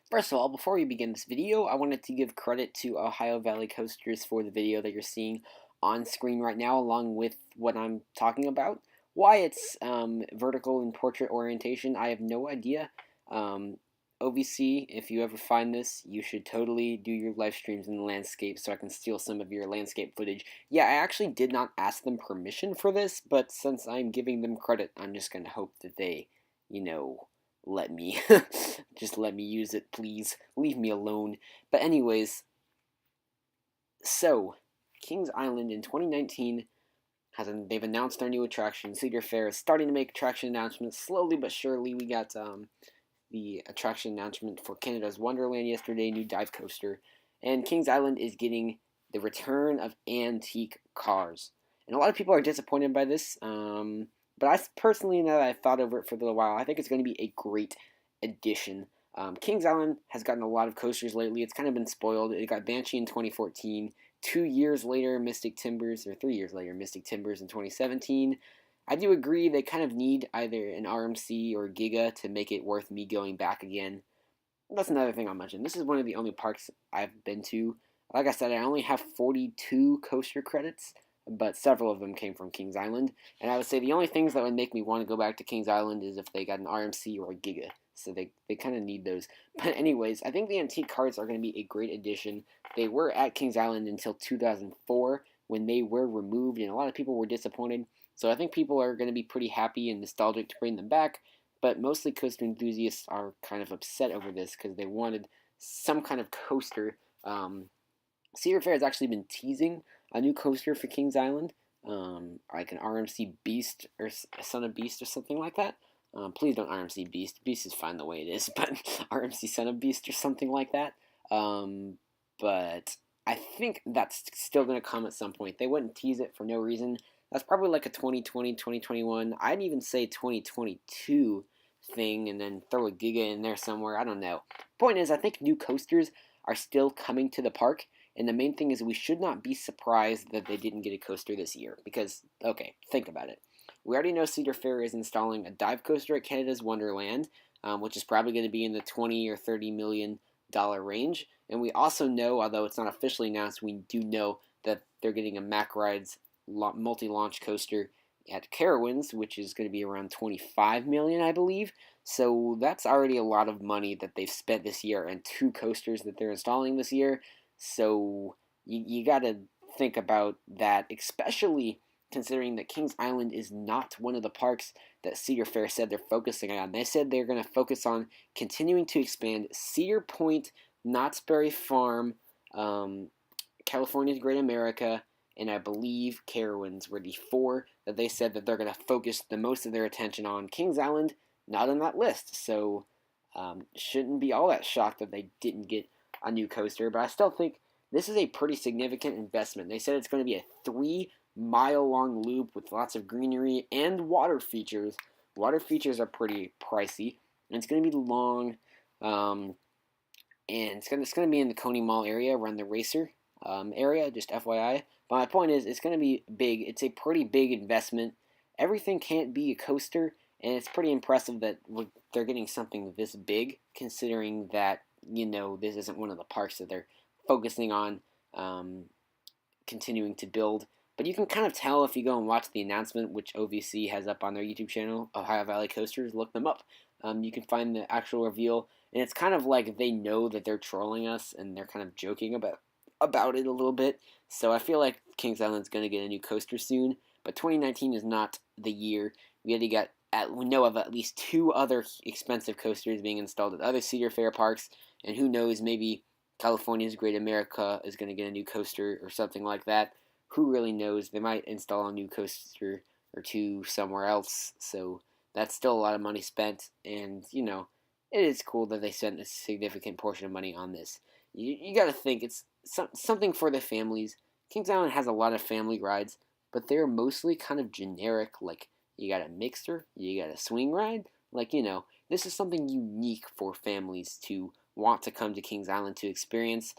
First of all, before we begin this video, I wanted to give credit to Ohio Valley Coasters for the video that you're seeing on screen right now, along with what I'm talking about. Why it's vertical and portrait orientation, I have no idea. OVC, if you ever find this, you should totally do your live streams in the landscape so I can steal some of your landscape footage. Yeah, I actually did not ask them permission for this, but since I'm giving them credit, I'm just going to hope that they, you know, let me just let me use it, please. Leave me alone. But anyways, so Kings Island in 2019 they've announced their new attraction. Cedar Fair is starting to make attraction announcements slowly but surely. We got the attraction announcement for Canada's Wonderland yesterday, new dive coaster, and Kings Island is getting the return of antique cars. And a lot of people are disappointed by this. But I personally, now that I've thought over it for a little while, I think it's going to be a great addition. Kings Island has gotten a lot of coasters lately. It's kind of been spoiled. It got Banshee in 2014. 2 years later, Mystic Timbers, or 3 years later, Mystic Timbers in 2017. I do agree they kind of need either an RMC or Giga to make it worth me going back again. That's another thing I'll mention. This is one of the only parks I've been to. Like I said, I only have 42 coaster credits, but several of them came from Kings Island. And I would say the only things that would make me want to go back to Kings Island is if they got an RMC or a Giga. So they kind of need those. But anyways, I think the antique cars are going to be a great addition. They were at Kings Island until 2004 when they were removed, and a lot of people were disappointed. So I think people are going to be pretty happy and nostalgic to bring them back. But mostly coaster enthusiasts are kind of upset over this because they wanted some kind of coaster. Cedar Fair has actually been teasing a new coaster for Kings Island, like an RMC Beast or Son of Beast or something like that. Please don't RMC Beast. Beast is fine the way it is, but RMC Son of Beast or something like that. But I think that's still going to come at some point. They wouldn't tease it for no reason. That's probably like a 2020, 2021. I'd even say 2022 thing and then throw a Giga in there somewhere. I don't know. Point is, I think new coasters are still coming to the park. And the main thing is we should not be surprised that they didn't get a coaster this year. Because, okay, think about it. We already know Cedar Fair is installing a dive coaster at Canada's Wonderland, which is probably going to be in the 20 or $30 million range. And we also know, although it's not officially announced, we do know that they're getting a Mack Rides multi-launch coaster at Carowinds, which is going to be around 25 million, I believe. So that's already a lot of money that they've spent this year and two coasters that they're installing this year. So you got to think about that, especially considering that Kings Island is not one of the parks that Cedar Fair said they're focusing on. They said they're going to focus on continuing to expand Cedar Point, Knott's Berry Farm, California's Great America, and I believe Carowinds were the four that they said that they're going to focus the most of their attention on. Kings Island, not on that list, so shouldn't be all that shocked that they didn't get a new coaster, but I still think this is a pretty significant investment. They said it's going to be a 3-mile long loop with lots of greenery and water features. Water features are pretty pricey, and it's going to be long, and it's going to be in the Coney Mall area around the Racer area, just FYI. But my point is, it's going to be big. It's a pretty big investment. Everything can't be a coaster, and it's pretty impressive that they're getting something this big, considering that, you know, this isn't one of the parks that they're focusing on continuing to build. But you can kind of tell if you go and watch the announcement, which OVC has up on their YouTube channel, Ohio Valley Coasters. Look them up. You can find the actual reveal, and it's kind of like they know that they're trolling us, and they're kind of joking about it a little bit. So I feel like Kings Island's going to get a new coaster soon, but 2019 is not the year. We know of at least 2 other expensive coasters being installed at other Cedar Fair parks, and who knows, maybe California's Great America is going to get a new coaster or something like that. Who really knows? They might install a new coaster or 2 somewhere else, so that's still a lot of money spent, and, you know, it is cool that they spent a significant portion of money on this. You got to think it's something for the families. Kings Island has a lot of family rides, but they're mostly kind of generic, like you got a mixer, you got a swing ride. Like, you know, this is something unique for families to want to come to Kings Island to experience.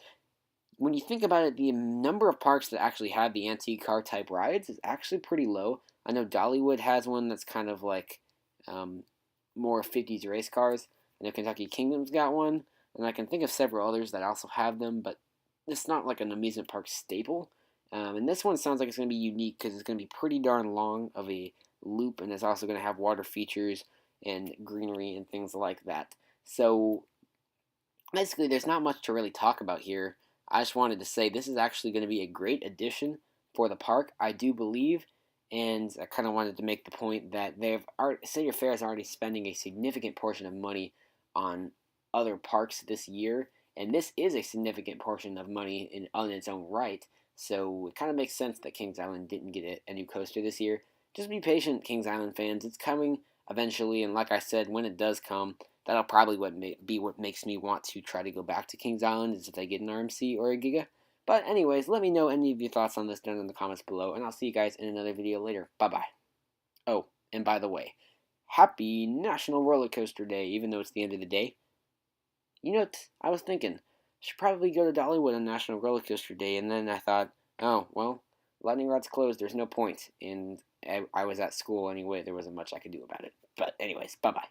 When you think about it, the number of parks that actually have the antique car type rides is actually pretty low. I know Dollywood has one that's kind of like more 50s race cars. I know Kentucky Kingdom's got one. and I can think of several others that also have them, but it's not like an amusement park staple. And this one sounds like it's going to be unique because it's going to be pretty darn long of a loop, and it's also going to have water features and greenery and things like that. So basically, there's not much to really talk about here. I just wanted to say this is actually going to be a great addition for the park, I do believe, and I kind of wanted to make the point that City Fair is already spending a significant portion of money on other parks this year, and this is a significant portion of money on its own right. So it kind of makes sense that Kings Island didn't get a new coaster this year. Just be patient, Kings Island fans. It's coming eventually, and like I said, when it does come, that'll probably be what makes me want to try to go back to Kings Island is if I get an RMC or a Giga. But anyways, let me know any of your thoughts on this down in the comments below, and I'll see you guys in another video later. Bye-bye. Oh, and by the way, happy National Roller Coaster Day, even though it's the end of the day. You know what? I was thinking, I should probably go to Dollywood on National Roller Coaster Day, and then I thought, oh, well, Lightning Rod's closed, there's no point. And I was at school anyway, there wasn't much I could do about it. But anyways, bye-bye.